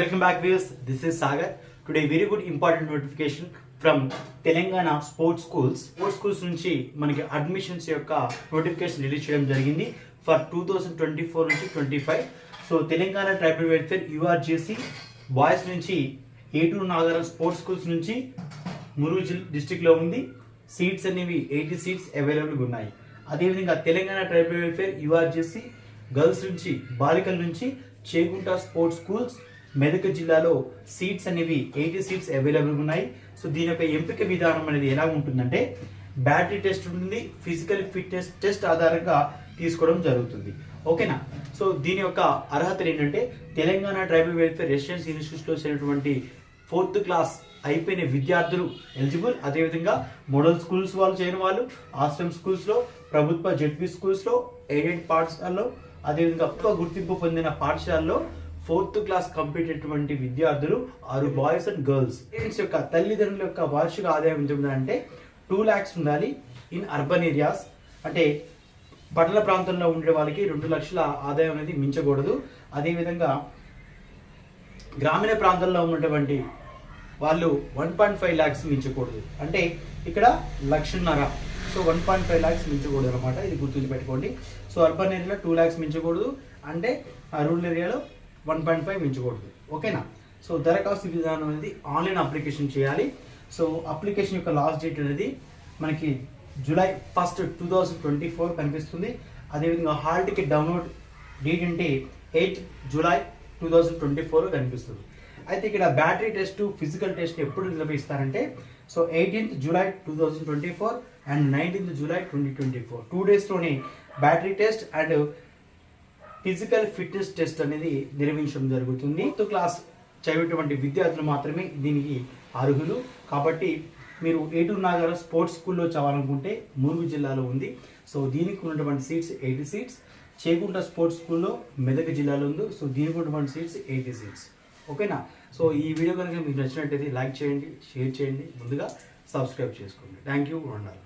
welcome back viewers. This is Sagar. Today very good important notification from Telangana Sports Schools. Sports Schools నుంచి మనకి admissions యొక్క notification release చేయడం జరిగింది for 2024 నుంచి 25. So Telangana tribal welfare URJC boys నుంచి ఏటూరు Nagaram sports schools నుంచి మురుగు district లో ఉంది. సీట్స్ అనేవి 80 సీట్స్ అవైలబుల్ ఉన్నాయి. అదేవిధంగా Telangana tribal welfare URJC girls నుంచి బాలికల నుంచి చేగుంట స్పోర్ట్స్ స్కూల్స్ మెదక్ జిల్లాలో సీట్స్ అనేవి 80 సీట్స్ అవైలబుల్ ఉన్నాయి. సో దీని యొక్క ఎంపిక విధానం అనేది ఎలా ఉంటుందంటే బ్యాటరీ టెస్ట్ ఉంటుంది, ఫిజికల్ ఫిట్నెస్ టెస్ట్ ఆధారంగా తీసుకోవడం జరుగుతుంది. ఓకేనా? సో దీని యొక్క అర్హతలు ఏంటంటే తెలంగాణ ట్రైబల్ వెల్ఫేర్ రెసిడెన్సీ ఇన్స్టిట్యూట్లో చేరినటువంటి 4th క్లాస్ అయిపోయిన విద్యార్థులు ఎలిజిబుల్. అదేవిధంగా మోడల్ స్కూల్స్ వాళ్ళు చేయని వాళ్ళు, ఆశ్రమ్ స్కూల్స్లో, ప్రభుత్వ జెడ్పీ స్కూల్స్లో, ఎయిడెడ్ పాఠశాలలో, అదేవిధంగా గుర్తింపు పొందిన పాఠశాలలో 4th క్లాస్ కంప్లీట్ అయినటువంటి విద్యార్థులు ఆరు బాయ్స్ అండ్ గర్ల్స్. పేరెంట్స్ యొక్క తల్లిదండ్రుల యొక్క వార్షిక ఆదాయం ఎంత ఉండాలంటే 2 lakhs ఉండాలి. ఇన్ అర్బన్ ఏరియాస్ అంటే పట్టణ ప్రాంతంలో ఉండే వాళ్ళకి 2 లక్షల ఆదాయం అనేది మించకూడదు. అదేవిధంగా గ్రామీణ ప్రాంతంలో ఉన్నటువంటి వాళ్ళు 1.5 lakhs మించకూడదు. అంటే ఇక్కడ 1,50,000. సో 1.5 lakhs మించకూడదు అనమాట. ఇది గుర్తుంచుపెట్టుకోండి. సో అర్బన్ ఏరియాలో 2 lakhs మించకూడదు, అంటే రూరల్ ఏరియాలో 1.5 మించకూడదు. ఓకేనా? సో దరఖాస్తు విధానం అనేది ఆన్లైన్ అప్లికేషన్ చేయాలి. సో అప్లికేషన్ యొక్క లాస్ట్ డేట్ అనేది మనకి July 1st, 2024 కనిపిస్తుంది. అదేవిధంగా హాల్ టికెట్ డౌన్లోడ్ డేట్ అంటే 8 July 2024 కనిపిస్తుంది. అయితే ఇక్కడ బ్యాటరీ టెస్ట్, ఫిజికల్ టెస్ట్ ఎప్పుడు నిర్వహిస్తారంటే so 18th July 2024 and 19th July 2024 2 డేస్లోనే battery test and physical fitness test అనేది నిర్వహించడం జరుగుతుంది. 4th క్లాస్ చదివేటువంటి విద్యార్థులు మాత్రమే దీనికి అర్హులు. కాబట్టి మీరు ఏటూరు నాగరం స్పోర్ట్స్ స్కూల్లో చదవాలనుకుంటే మురుగు జిల్లాలో ఉంది. సో దీనికి ఉన్నటువంటి సీట్స్ 80 సీట్స్. చేగుంట స్పోర్ట్స్ స్కూల్లో మెదక్ జిల్లాలో ఉంది. సో దీనికి ఉన్నటువంటి సీట్స్ 80 సీట్స్. ఓకేనా? సో ఈ వీడియో కనుక మీకు నచ్చినట్టయితే లైక్ చేయండి, షేర్ చేయండి, ముందుగా సబ్స్క్రైబ్ చేసుకోండి. Thank you. వండాలి.